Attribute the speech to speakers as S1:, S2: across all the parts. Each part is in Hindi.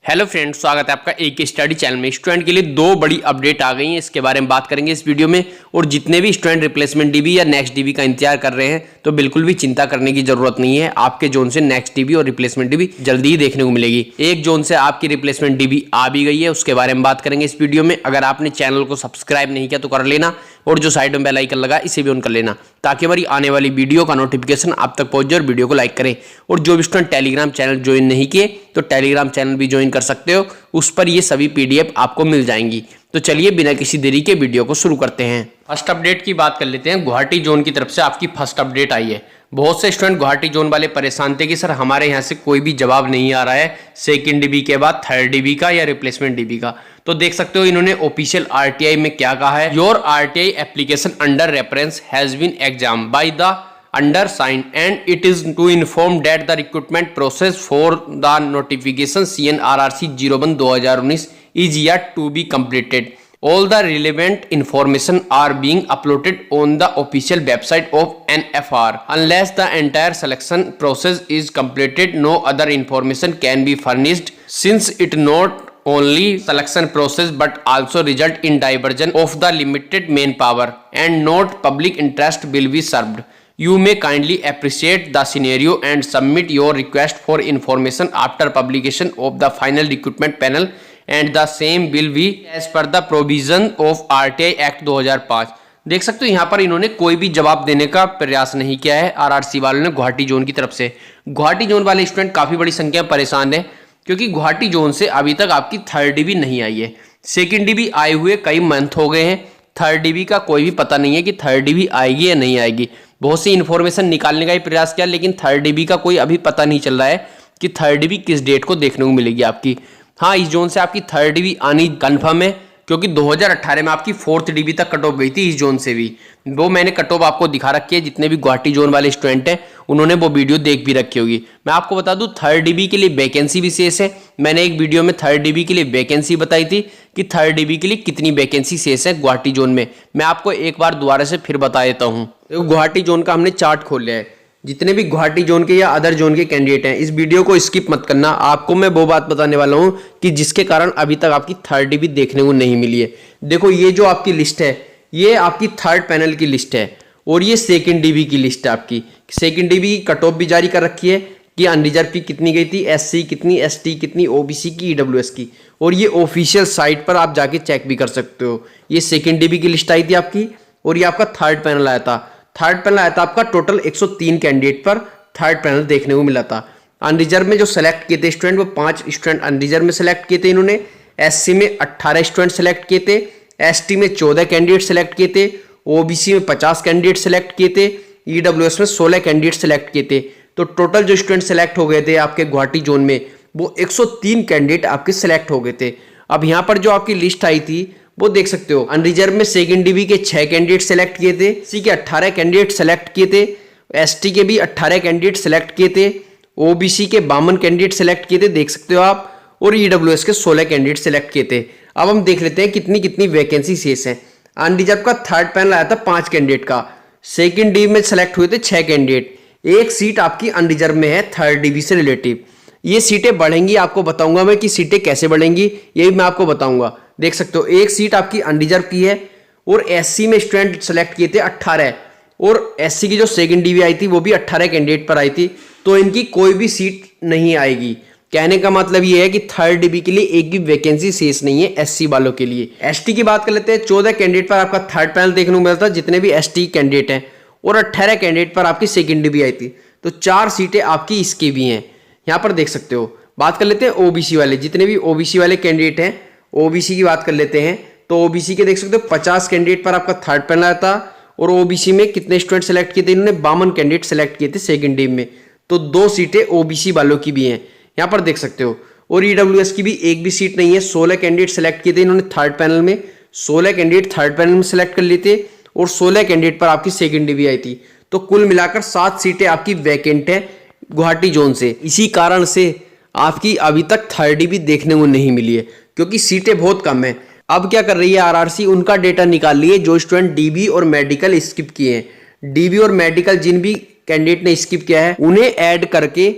S1: हेलो फ्रेंड्स, स्वागत है आपका एक स्टडी चैनल में। स्टूडेंट के लिए दो बड़ी अपडेट आ गई हैं, इसके बारे में बात करेंगे इस वीडियो में। और जितने भी स्टूडेंट रिप्लेसमेंट डीबी या नेक्स्ट डीबी का इंतजार कर रहे हैं तो बिल्कुल भी चिंता करने की जरूरत नहीं है। आपके जोन से नेक्स्ट डीबी और रिप्लेसमेंट डीबी जल्दी ही देखने को मिलेगी। एक जोन से आपकी रिप्लेसमेंट डीबी आ भी गई है, उसके बारे में बात करेंगे इस वीडियो में। अगर आपने चैनल को सब्सक्राइब नहीं किया तो कर लेना, और जो साइड में बेल आइकन लगा इसे भी ऑन कर लेना, ताकि हमारी आने वाली वीडियो का नोटिफिकेशन आप तक पहुंच जाए और वीडियो को लाइक करें। और जो भी स्टूडेंट टेलीग्राम चैनल ज्वाइन नहीं किए तो टेलीग्राम चैनल भी ज्वाइन कर सकते हो, उस पर ये सभी पीडीएफ आपको मिल जाएंगी। तो चलिए बिना किसी देरी के वीडियो को शुरू करते हैं। फर्स्ट अपडेट की बात कर लेते हैं। गुवाहाटी जोन की तरफ से आपकी फर्स्ट अपडेट आई है। बहुत से स्टूडेंट गुवाहाटी जोन वाले परेशान थे कि सर हमारे यहाँ से कोई भी जवाब नहीं आ रहा है सेकंड डीबी के बाद थर्ड डीबी का या रिप्लेसमेंट डीबी का। तो देख सकते हो इन्होंने ऑफिशियल आरटीआई में क्या कहा है। Your RTI application under reference has been exam by the undersigned and it is to inform that the recruitment process for the notification CNRRC 01/2019 is yet to be completed. All the relevant information are being uploaded on the official website of NFR. Unless the entire selection process is completed, no other information can be furnished, since it not only selection process but also result in diversion of the limited manpower and not public interest will be served. You may kindly appreciate the scenario and submit your request for information after publication of the final recruitment panel, and the same will be as per the provision of RTI Act 2005. देख सकते हो यहाँ पर इन्होंने कोई भी जवाब देने का प्रयास नहीं किया है आरआरसी वालों ने गुवाहाटी जोन की तरफ से। गुवाहाटी जोन वाले स्टूडेंट काफ़ी बड़ी संख्या में परेशान है, क्योंकि गुवाहाटी जोन से अभी तक आपकी थर्ड डीबी नहीं आई है। सेकेंड डीबी आए हुए कई मंथ हो गए हैं, थर्ड डीबी का कोई भी पता नहीं है कि थर्ड डीबी आएगी या नहीं आएगी। बहुत सी इन्फॉर्मेशन निकालने का ही प्रयास किया, लेकिन थर्ड डीबी का कोई अभी पता नहीं चल रहा है कि थर्ड डीबी किस डेट को देखने को मिलेगी आपकी। हाँ, इस जोन से आपकी थर्ड डीबी आनी कंफर्म है, क्योंकि 2018 में आपकी फोर्थ डीबी तक कट ऑफ गई थी इस जोन से भी। वो मैंने कट ऑफ आपको दिखा रखी है, जितने भी गुवाहाटी जोन वाले स्टूडेंट हैं उन्होंने वो वीडियो देख भी रखी होगी। मैं आपको बता दूं थर्ड डीबी के लिए वैकेंसी भी शेष है। मैंने एक वीडियो में थर्ड डीबी के लिए वैकेंसी बताई थी कि थर्ड डीबी के लिए कितनी वैकेंसी शेष है गुवाहाटी जोन में। मैं आपको एक बार दोबारा से फिर बता देता हूँ। तो गुवाहाटी जोन का हमने चार्ट खोल लिया है। जितने भी गुवाहाटी जोन के या अदर जोन के कैंडिडेट हैं, इस वीडियो को स्किप मत करना। आपको मैं वो बात बताने वाला हूं कि जिसके कारण अभी तक आपकी थर्ड डीबी देखने को नहीं मिली है। देखो, ये जो आपकी लिस्ट है ये आपकी थर्ड पैनल की लिस्ट है, और ये सेकंड डीबी की लिस्ट है आपकी। सेकंड डीबी की कट ऑफ भी जारी कर रखी है कि अनरिजर्व की कितनी गई थी, एससी कितनी, एसटी कितनी, ओबीसी की, ईडब्ल्यूएस की। और ये ऑफिशियल साइट पर आप जाके चेक भी कर सकते हो। ये सेकेंड डीबी की लिस्ट आई थी आपकी, और ये आपका थर्ड पैनल आया था। थर्ड पैनल आया था आपका टोटल 103 कैंडिडेट पर थर्ड पैनल देखने को मिला था। अनरिजर्व में जो सेलेक्ट किए थे स्टूडेंट, वो 5 स्टूडेंट अनरिजर्व में सेलेक्ट किए थे इन्होंने। एससी में 18 स्टूडेंट सेलेक्ट किए थे, एसटी में 14 कैंडिडेट सेलेक्ट किए थे, ओबीसी में 50 कैंडिडेट सेलेक्ट किए थे, ईडब्ल्यूएस में 16 कैंडिडेट सेलेक्ट किए थे। तो टोटल जो स्टूडेंट सेलेक्ट हो गए थे आपके गुवाहाटी जोन में, वो 103 कैंडिडेट आपके सेलेक्ट हो गए थे। अब यहाँ पर जो आपकी लिस्ट आई थी वो देख सकते हो। अनरिजर्व में सेकंड डीबी के 6 कैंडिडेट सेलेक्ट किए थे, सी के 18 कैंडिडेट सेलेक्ट किए थे, एसटी के भी 18 कैंडिडेट सेलेक्ट किए थे, ओबीसी के 52 कैंडिडेट सेलेक्ट किए थे, देख सकते हो आप, और ईडब्ल्यूएस के 16 कैंडिडेट सेलेक्ट किए थे। अब हम देख लेते हैं कितनी कितनी वैकेंसी शेष है। अनरिजर्व का थर्ड पैनल आया था 5 कैंडिडेट का, सेकेंड डीबी में सेलेक्ट हुए थे 6 कैंडिडेट। एक सीट आपकी अनरिजर्व में है थर्ड डीबी से रिलेटिव। ये सीटें बढ़ेंगी, आपको बताऊंगा मैं कि सीटें कैसे बढ़ेंगी, यही मैं आपको बताऊंगा। देख सकते हो एक सीट आपकी अनरिजर्व की है, और एससी में स्टूडेंट सेलेक्ट किए थे 18, और एससी की जो सेकंड डीबी आई थी वो भी 18 कैंडिडेट पर आई थी। तो इनकी कोई भी सीट नहीं आएगी। कहने का मतलब ये है कि थर्ड डीबी के लिए एक भी वैकेंसी शेष नहीं है एससी वालों के लिए। एसटी की बात कर लेते हैं। 14 कैंडिडेट पर आपका थर्ड पैनल देखने को मिलता है, जितने भी एसटी कैंडिडेट हैं, और 18 कैंडिडेट पर आपकी सेकंड डीबी आई थी। तो 4 सीटें आपकी इसकी भी हैं, यहाँ पर देख सकते हो। बात कर लेते हैं ओबीसी वाले। जितने भी ओबीसी वाले कैंडिडेट हैं, ओबीसी की बात कर लेते हैं। तो ओबीसी के देख सकते हो 50 कैंडिडेट पर आपका थर्ड पैनल आया था, और ओबीसी में कितने स्टूडेंट सेलेक्ट किए थे इन्होंने, 52 कैंडिडेट सेलेक्ट किए थे सेकंड डीबी में। तो 2 सीटें ओबीसी वालों की भी हैं, यहाँ पर देख सकते हो। और ईडब्ल्यूएस की भी एक भी सीट नहीं है। 16 कैंडिडेट सेलेक्ट किए थे इन्होंने थर्ड पैनल में, 16 कैंडिडेट थर्ड पैनल में सेलेक्ट कर लिए थे, और 16 कैंडिडेट पर आपकी सेकंड डीबी आई थी। तो कुल मिलाकर 7 सीटें आपकी वैकेंट है गुवाहाटी जोन से। इसी कारण से आपकी अभी तक थर्ड डीबी देखने को नहीं मिली है, क्योंकि सीटें बहुत कम है। अब क्या कर रही है आरआरसी, उनका डेटा निकाल लिए जो स्टूडेंट डीबी और मेडिकल स्किप किए हैं। डीबी और मेडिकल जिन भी कैंडिडेट ने स्किप किया है उन्हें ऐड करके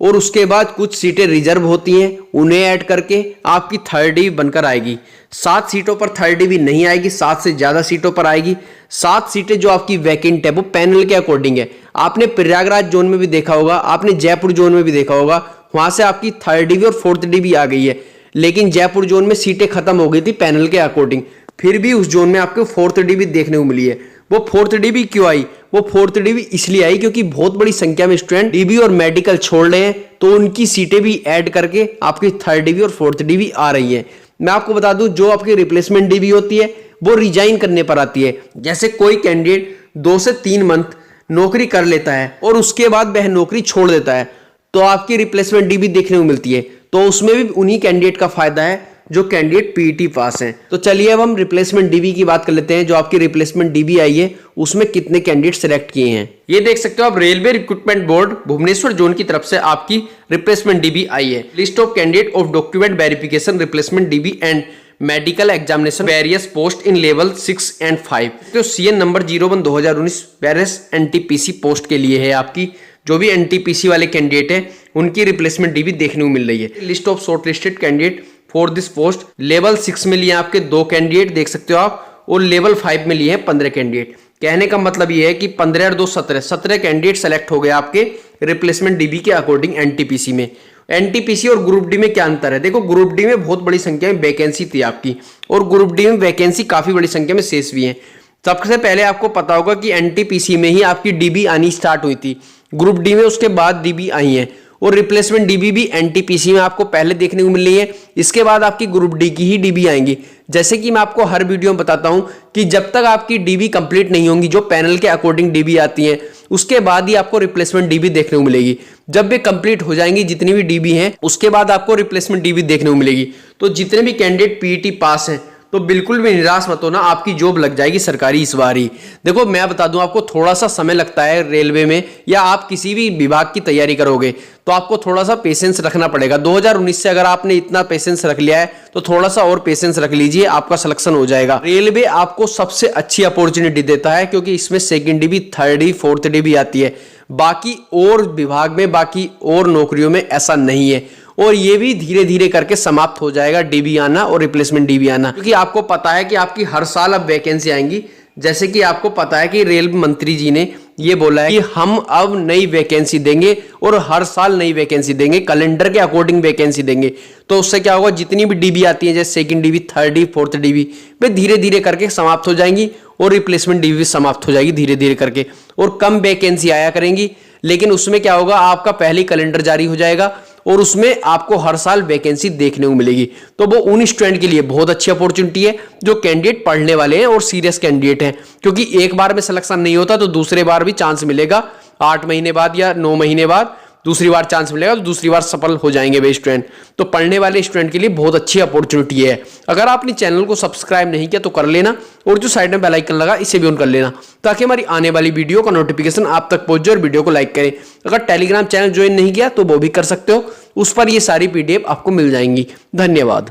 S1: और उसके बाद कुछ सीटें रिजर्व होती हैं, उन्हें ऐड करके आपकी थर्ड डिवी बनकर आएगी। 7 सीटों पर थर्ड डिवी नहीं आएगी, 7 से ज़्यादा सीटों पर आएगी। 7 सीटें जो आपकी वैकेंट है वो पैनल के अकॉर्डिंग है। आपने प्रयागराज जोन में भी देखा होगा, आपने जयपुर जोन में भी देखा होगा, वहां से आपकी थर्ड डिवी और फोर्थ डिवी आ गई है, लेकिन जयपुर जोन में सीटें खत्म हो गई थी पैनल के अकॉर्डिंग, फिर भी उस जोन में आपको फोर्थ डिवी देखने को मिली है। वो फोर्थ डिवी क्यों आई? वो फोर्थ डिवी इसलिए आई क्योंकि बहुत बड़ी संख्या में स्टूडेंट डीबी और मेडिकल छोड़ रहे हैं, तो उनकी सीटें भी ऐड करके आपकी थर्ड डिवी और फोर्थ डिवी आ रही है। मैं आपको बता दूं, जो आपकी रिप्लेसमेंट डिवी होती है वो रिजाइन करने पर आती है। जैसे कोई कैंडिडेट 2 से 3 मंथ नौकरी कर लेता है और उसके बाद वह नौकरी छोड़ देता है, तो आपकी रिप्लेसमेंट डिवी देखने को मिलती है। तो उसमें भी उन्हीं कैंडिडेट का फायदा है जो कैंडिडेट पीईटी पास हैं। तो चलिए अब हम रिप्लेसमेंट डीबी की बात कर लेते हैं। जो आपकी रिप्लेसमेंट डीबी आई है उसमें कितने कैंडिडेट सेलेक्ट किए हैं, ये देख सकते हो आप। Railway recruitment board Bhubaneswar zone की तरफ से आपकी रिप्लेसमेंट डीबी आई है। List of candidate of document verification replacement DB and medical examination various post in level 6 and 5। तो CN number 01/2019 various NTPC post के लिए है। आपकी जो भी एनटीपीसी वाले कैंडिडेट है उनकी रिप्लेसमेंट डीबी देखने को मिल रही है। List of short listed candidate for this post level 6 में लिए आपके 2 कैंडिडेट देख सकते हो आप, और लेवल 5 में लिए हैं 15 कैंडिडेट। कहने का मतलब ये है कि 15 और 2 17 कैंडिडेट सेलेक्ट हो गए आपके रिप्लेसमेंट डीबी के अकॉर्डिंग एनटीपीसी में। एनटीपीसी और ग्रुप डी में क्या अंतर है? देखो, ग्रुप डी में बहुत बड़ी संख्या में वैकेंसी थी आपकी, और ग्रुप डी में वैकेंसी काफी बड़ी संख्या में शेष भी है। सबसे पहले आपको पता होगा कि एनटीपीसी में ही आपकी डीबी आनी स्टार्ट हुई थी, ग्रुप डी में उसके बाद डीबी आई है, और रिप्लेसमेंट डीबी भी एनटीपीसी में आपको पहले देखने को मिल रही है। इसके बाद आपकी ग्रुप डी की ही डीबी आएंगी। जैसे कि मैं आपको हर वीडियो में बताता हूं कि जब तक आपकी डीबी कंप्लीट नहीं होंगी, जो पैनल के अकॉर्डिंग डीबी आती है, उसके बाद ही आपको रिप्लेसमेंट डीबी देखने को मिलेगी। जब वे कंप्लीट हो जाएंगी जितनी भी डीबी हैं, उसके बाद आपको रिप्लेसमेंट डीबी देखने को मिलेगी। तो जितने भी कैंडिडेट पीईटी पास हैं तो बिल्कुल भी निराश मत होना, आपकी जॉब लग जाएगी सरकारी इस बार ही। देखो, मैं बता दूं आपको, थोड़ा सा समय लगता है रेलवे में, या आप किसी भी विभाग की तैयारी करोगे तो आपको थोड़ा सा पेशेंस रखना पड़ेगा। 2019 से अगर आपने इतना पेशेंस रख लिया है तो थोड़ा सा और पेशेंस रख लीजिए, आपका सिलेक्शन हो जाएगा। रेलवे आपको सबसे अच्छी अपॉर्चुनिटी देता है क्योंकि इसमें second DB, third DB, fourth dB आती है। बाकी और विभाग में, बाकी और नौकरियों में ऐसा नहीं है, और ये भी धीरे धीरे करके समाप्त हो जाएगा डीबी आना और रिप्लेसमेंट डीबी आना, क्योंकि आपको पता है कि आपकी हर साल अब वैकेंसी आएंगी। जैसे कि आपको पता है कि रेल मंत्री जी ने ये बोला है कि हम अब नई वैकेंसी देंगे और हर साल नई वैकेंसी देंगे, कैलेंडर के अकॉर्डिंग वैकेंसी देंगे। तो उससे क्या होगा, जितनी भी डीबी आती है, जैसे second DB, third DB, fourth DB, वे धीरे धीरे करके समाप्त हो जाएंगी और रिप्लेसमेंट डीबी समाप्त हो जाएगी धीरे धीरे करके, और कम वैकेंसी आया करेंगी। लेकिन उसमें क्या होगा, आपका पहले कैलेंडर जारी हो जाएगा और उसमें आपको हर साल वैकेंसी देखने को मिलेगी। तो वो उन स्टूडेंट के लिए बहुत अच्छी अपॉर्चुनिटी है जो कैंडिडेट पढ़ने वाले हैं और सीरियस कैंडिडेट हैं, क्योंकि एक बार में सिलेक्शन नहीं होता तो दूसरे बार भी चांस मिलेगा। 8 महीने बाद या 9 महीने बाद दूसरी बार चांस मिलेगा, तो दूसरी बार सफल हो जाएंगे वे स्टूडेंट। तो पढ़ने वाले स्टूडेंट के लिए बहुत अच्छी अपॉर्चुनिटी है। अगर आपने चैनल को सब्सक्राइब नहीं किया तो कर लेना, और जो साइड में बेल आइकन लगा इसे भी ऑन कर लेना, ताकि हमारी आने वाली वीडियो का नोटिफिकेशन आप तक पहुंचे और वीडियो को लाइक करें। अगर टेलीग्राम चैनल ज्वाइन नहीं किया तो वो भी कर सकते हो, उस पर ये सारी पीडीएफ आपको मिल जाएंगी। धन्यवाद।